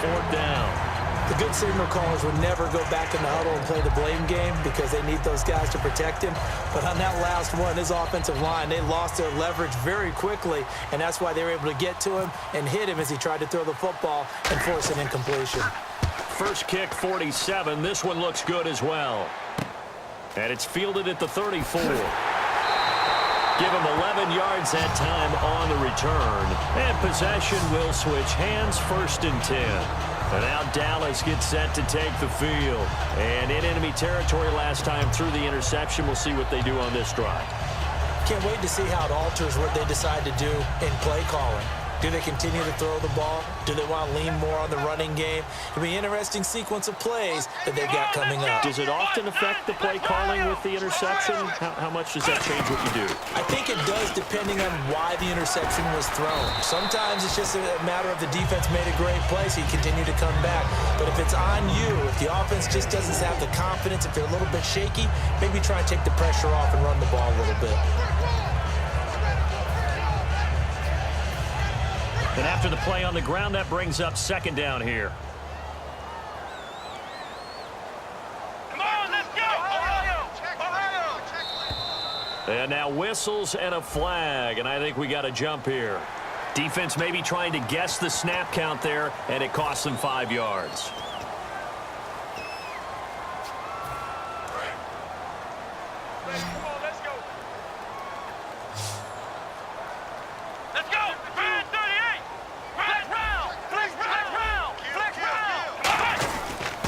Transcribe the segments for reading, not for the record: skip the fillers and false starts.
4th down. The good signal callers would never go back in the huddle and play the blame game because they need those guys to protect him. But on that last one, his offensive line, they lost their leverage very quickly, and that's why they were able to get to him and hit him as he tried to throw the football and force an incompletion. First kick, 47. This one looks good as well. And it's fielded at the 34. Give him 11 yards that time on the return. And possession will switch hands, 1st and 10. And now Dallas gets set to take the field. And in enemy territory last time through the interception. We'll see what they do on this drive. Can't wait to see how it alters what they decide to do in play calling. Do they continue to throw the ball? Do they want to lean more on the running game? It'll be an interesting sequence of plays that they've got coming up. Does it often affect the play calling with the interception? How much does that change what you do? I think it does depending on why the interception was thrown. Sometimes it's just a matter of the defense made a great play, so you continue to come back. But if it's on you, if the offense just doesn't have the confidence, if they're a little bit shaky, maybe try and take the pressure off and run the ball a little bit. And after the play on the ground, that brings up 2nd down here. Come on, let's go! Ohio! Ohio! And now whistles and a flag, and I think we got a jump here. Defense maybe trying to guess the snap count there, and it costs them 5 yards.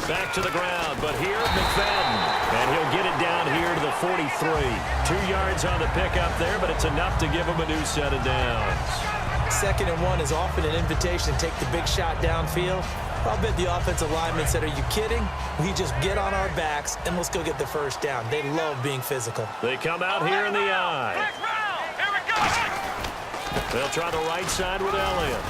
Back to the ground, but here, McFadden. And he'll get it down here to the 43. 2 yards on the pickup there, but it's enough to give him a new set of downs. 2nd and 1 is often an invitation to take the big shot downfield. I'll bet the offensive lineman said, are you kidding? We just get on our backs and let's go get the 1st down. They love being physical. They come out here in the eye. They'll try the right side with Elliott.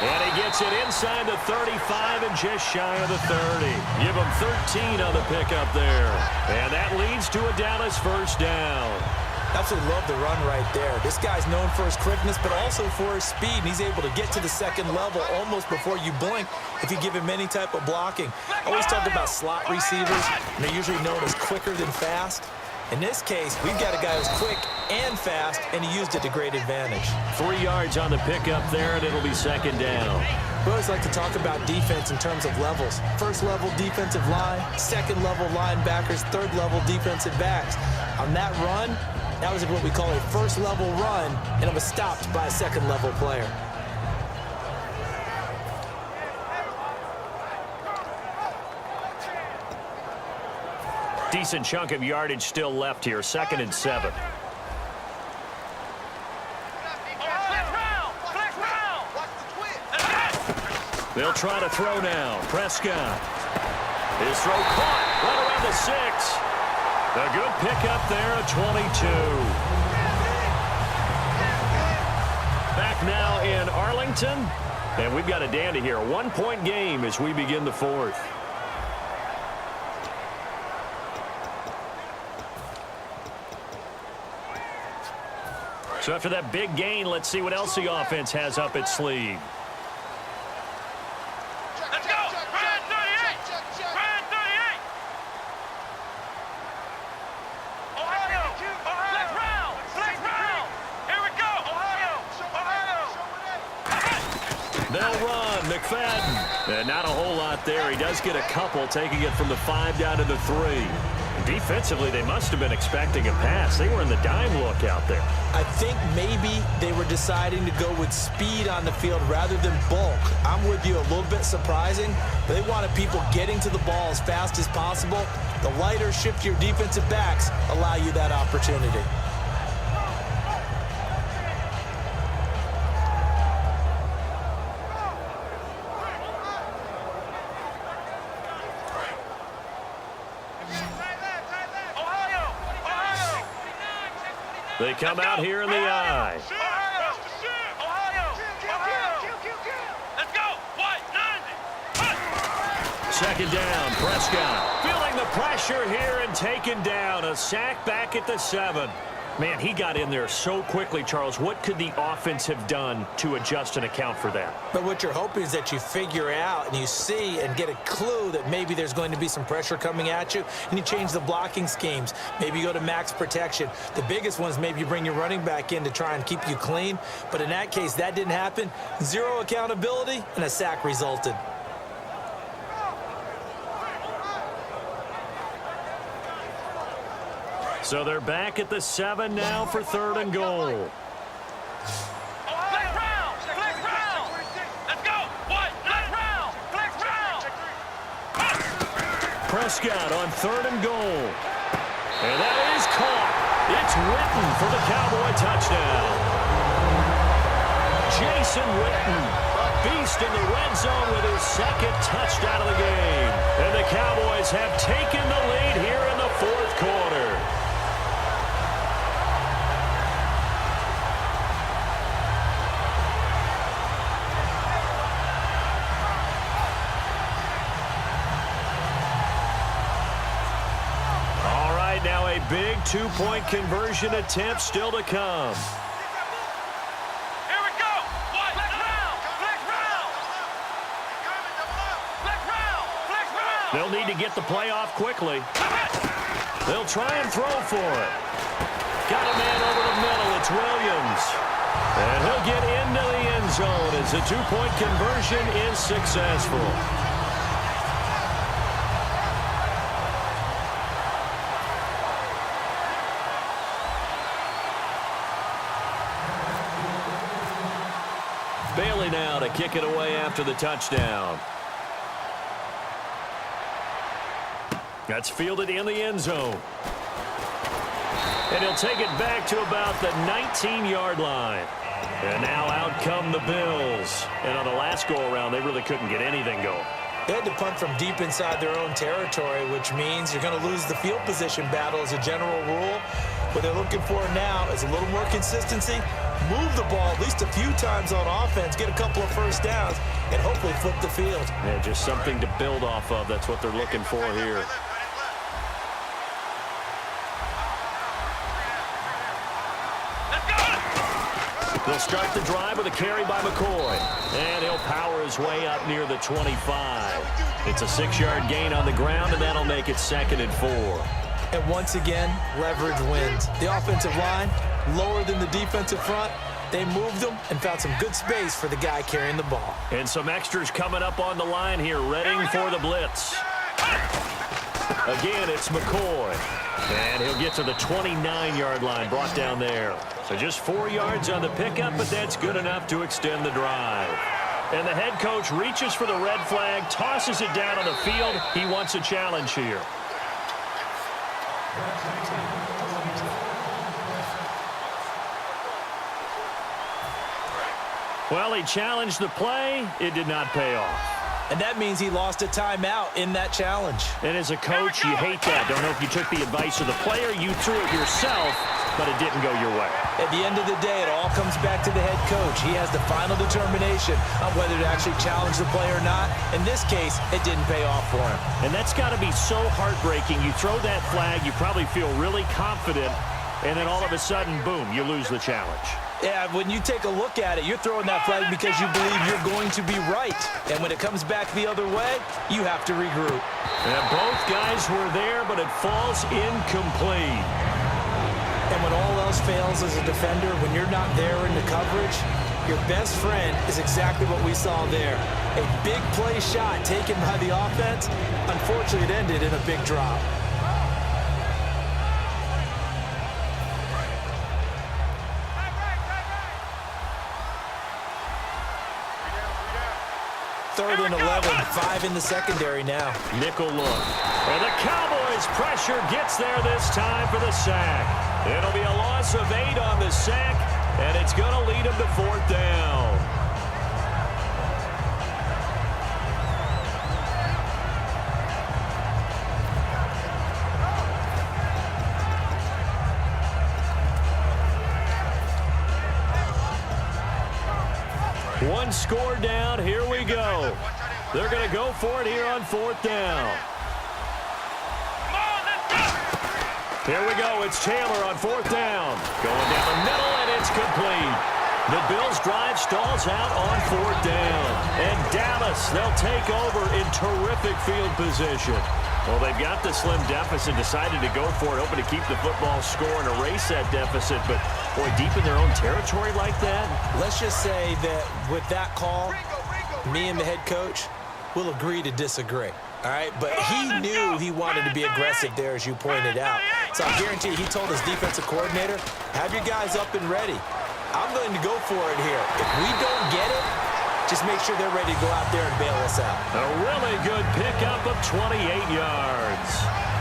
And he gets it inside the 35 and just shy of the 30. Give him 13 on the pickup there. And that leads to a Dallas 1st down. Absolutely love the run right there. This guy's known for his quickness, but also for his speed. And he's able to get to the 2nd level almost before you blink if you give him any type of blocking. I always talk about slot receivers, and they're usually known as quicker than fast. In this case, we've got a guy who's quick and fast, and he used it to great advantage. 3 yards on the pickup there, and it'll be 2nd down. We always like to talk about defense in terms of levels. 1st level defensive line, 2nd level linebackers, 3rd level defensive backs. On that run, that was what we call a 1st level run, and it was stopped by a 2nd level player. Decent chunk of yardage still left here. 2nd and 7. They'll try to throw now. Prescott. His throw caught right around the 6. A good pickup there at 22. Back now in Arlington. And we've got a dandy here. A 1-point game as we begin the 4th. So after that big gain, let's see what else the offense has up its sleeve. Let's go! Brand 38! Brand 38! Ohio! Flex round! Flex round! Here we go! Ohio! Ohio! They'll run. McFadden. And not a whole lot there. He does get a couple, taking it from the 5 down to the 3. Defensively, they must have been expecting a pass. They were in the dime look out there. I think maybe they were deciding to go with speed on the field rather than bulk. I'm with you, a little bit surprising. But they wanted people getting to the ball as fast as possible. The lighter, shiftier defensive backs allow you that opportunity. They come out here in the eye. Let's go. What? 90. 2nd down. Prescott feeling the pressure here and taken down. A sack back at the 7. Man, he got in there so quickly, Charles. What could the offense have done to adjust and account for that? But what you're hoping is that you figure out and you see and get a clue that maybe there's going to be some pressure coming at you, and you change the blocking schemes. Maybe you go to max protection. The biggest one is maybe you bring your running back in to try and keep you clean. But in that case, that didn't happen. Zero accountability, and a sack resulted. So they're back at the 7 now for 3rd and goal. Flex round! Flex round! Let's go! What? Flex round! Flex round! Prescott on 3rd and goal. And that is caught. It's Witten for the Cowboy touchdown. Jason Witten, a beast in the red zone with his 2nd touchdown of the game. And the Cowboys have taken the lead here in the 4th quarter. Now a big 2-point conversion attempt still to come. Here we go! What? Flex round! Flex round! Flex round! Flex round! They'll need to get the play off quickly. They'll try and throw for it. Got a man over the middle. It's Williams. And he'll get into the end zone as the 2-point conversion is successful. Bailey now to kick it away after the touchdown. That's fielded in the end zone. And he'll take it back to about the 19-yard line. And now out come the Bills. And on the last go-around, they really couldn't get anything going. They had to punt from deep inside their own territory, which means you're going to lose the field position battle as a general rule. What they're looking for now is a little more consistency, move the ball at least a few times on offense, get a couple of first downs, and hopefully flip the field. Yeah, just something to build off of. That's what they're looking for here. They'll start the drive with a carry by McCoy. And he'll power his way up near the 25. It's a 6-yard gain on the ground, and that'll make it 2nd and 4. And once again, leverage wins. The offensive line, lower than the defensive front. They moved them and found some good space for the guy carrying the ball. And some extras coming up on the line here, readying for the blitz. Again, it's McCoy. And he'll get to the 29-yard line, brought down there. So just 4 yards on the pickup, but that's good enough to extend the drive. And the head coach reaches for the red flag, tosses it down on the field. He wants a challenge here. Well, he challenged the play. It did not pay off. And that means he lost a timeout in that challenge. And as a coach, you hate that. Don't know if you took the advice of the player. You threw it yourself, but it didn't go your way. At the end of the day, it all comes back to the head coach. He has the final determination on whether to actually challenge the play or not. In this case, it didn't pay off for him. And that's got to be so heartbreaking. You throw that flag, you probably feel really confident, and then all of a sudden, boom, you lose the challenge. Yeah, when you take a look at it, you're throwing that flag because you believe you're going to be right. And when it comes back the other way, you have to regroup. And both guys were there, but it falls incomplete. And when all else fails as a defender, when you're not there in the coverage, your best friend is exactly what we saw there. A big play shot taken by the offense. Unfortunately, it ended in a big drop. Third and 11, 5 in the secondary now. Nickel look. And the Cowboys' pressure gets there this time for the sack. It'll be a loss of 8 on the sack, and it's going to lead them to 4th down. One score down. Here we go. They're going to go for it here on 4th down. Here we go. It's Taylor on fourth down. Going down the middle, and it's complete. The Bills' drive stalls out on fourth down. And Dallas, they'll take over in terrific field position. Well, they've got the slim deficit, decided to go for it, hoping to keep the football score and erase that deficit. But, boy, deep in their own territory like that. Let's just say that with that call, me and the head coach will agree to disagree. All right, but he knew he wanted to be aggressive there, as you pointed out. So I guarantee he told his defensive coordinator, have your guys up and ready. I'm going to go for it here. If we don't get it, just make sure they're ready to go out there and bail us out. A really good pickup of 28 yards.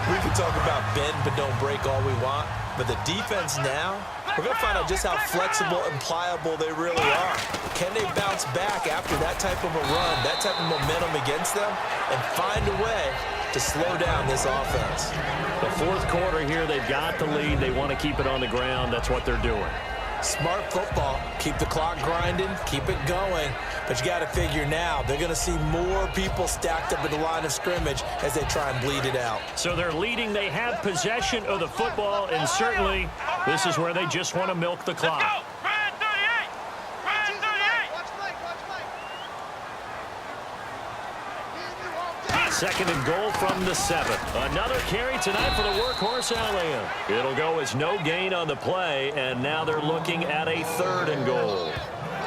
We can talk about bend but don't break all we want, but the defense now, we're going to find out just how flexible and pliable they really are. Can they bounce back after that type of a run, that type of momentum against them, and find a way to slow down this offense? The fourth quarter here, they've got the lead. They want to keep it on the ground. That's what they're doing. Smart football. Keep the clock grinding, keep it going. But you got to figure now, they're going to see more people stacked up at the line of scrimmage as they try and bleed it out. So they're leading. They have possession of the football, and certainly this is where they just want to milk the clock. Red 38! Red 38! Second and goal from the 7. Another carry tonight for the workhorse Allen. It'll go as no gain on the play, and now they're looking at a 3rd and goal.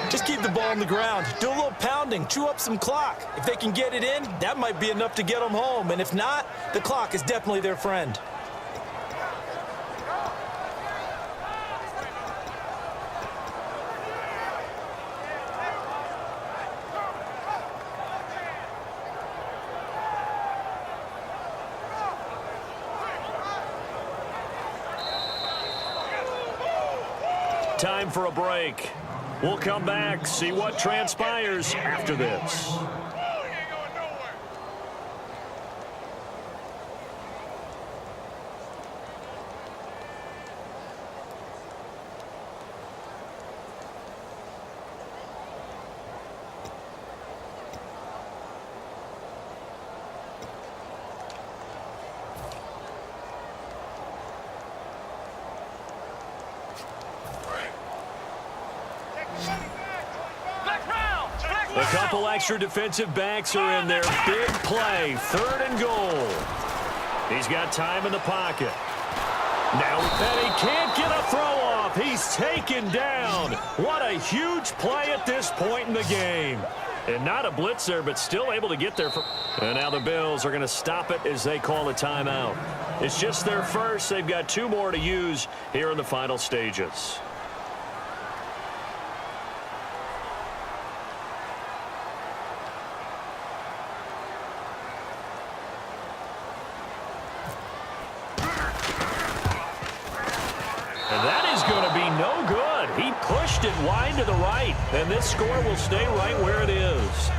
Just keep the ball on the ground. Do a little pounding. Chew up some clock. If they can get it in, that might be enough to get them home. And if not, the clock is definitely their friend. Time for a break. We'll come back, see what transpires after this. A couple extra defensive backs are in there. Big play, 3rd and goal. He's got time in the pocket. Now, and he can't get a throw off. He's taken down. What a huge play at this point in the game. And not a blitzer, but still able to get there. And now the Bills are going to stop it as they call a timeout. It's just their first. They've got 2 more to use here in the final stages. And that is going to be no good. He pushed it wide to the right, and this score will stay right where it is.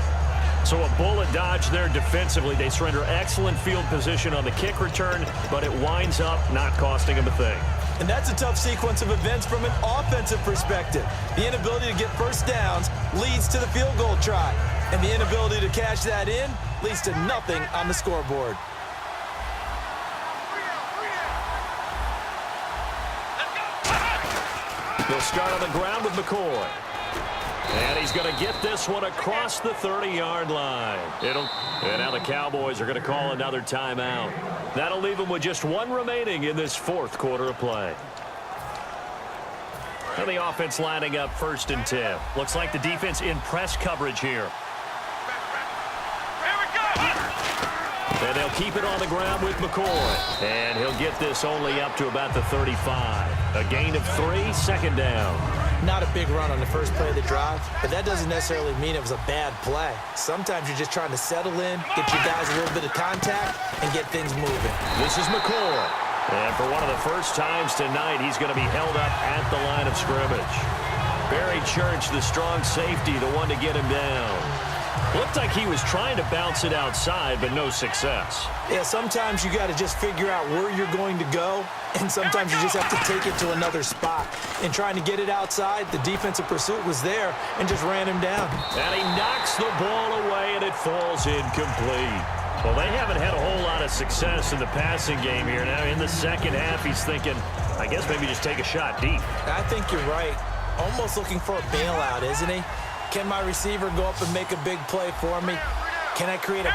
So a bullet dodge there defensively. They surrender excellent field position on the kick return, but it winds up not costing them a thing. And that's a tough sequence of events from an offensive perspective. The inability to get first downs leads to the field goal try, and the inability to cash that in leads to nothing on the scoreboard. They'll start on the ground with McCoy. And he's going to get this one across the 30-yard line. And now the Cowboys are going to call another timeout. That'll leave them with just 1 remaining in this 4th quarter of play. And the offense lining up 1st and 10. Looks like the defense in press coverage here. And they'll keep it on the ground with McCoy. And he'll get this only up to about the 35. A gain of 3, 2nd down. Not a big run on the first play of the drive, but that doesn't necessarily mean it was a bad play. Sometimes you're just trying to settle in, get your guys a little bit of contact, and get things moving. This is McCoy. And for one of the first times tonight, he's going to be held up at the line of scrimmage. Barry Church, the strong safety, the one to get him down. Looked like he was trying to bounce it outside, but no success. Yeah, sometimes you got to just figure out where you're going to go, and sometimes you just have to take it to another spot. In trying to get it outside, the defensive pursuit was there and just ran him down. And he knocks the ball away, and it falls incomplete. Well, they haven't had a whole lot of success in the passing game here. Now, in the second half, he's thinking, I guess maybe just take a shot deep. I think you're right. Almost looking for a bailout, isn't he? Can my receiver go up and make a big play for me? Can I create a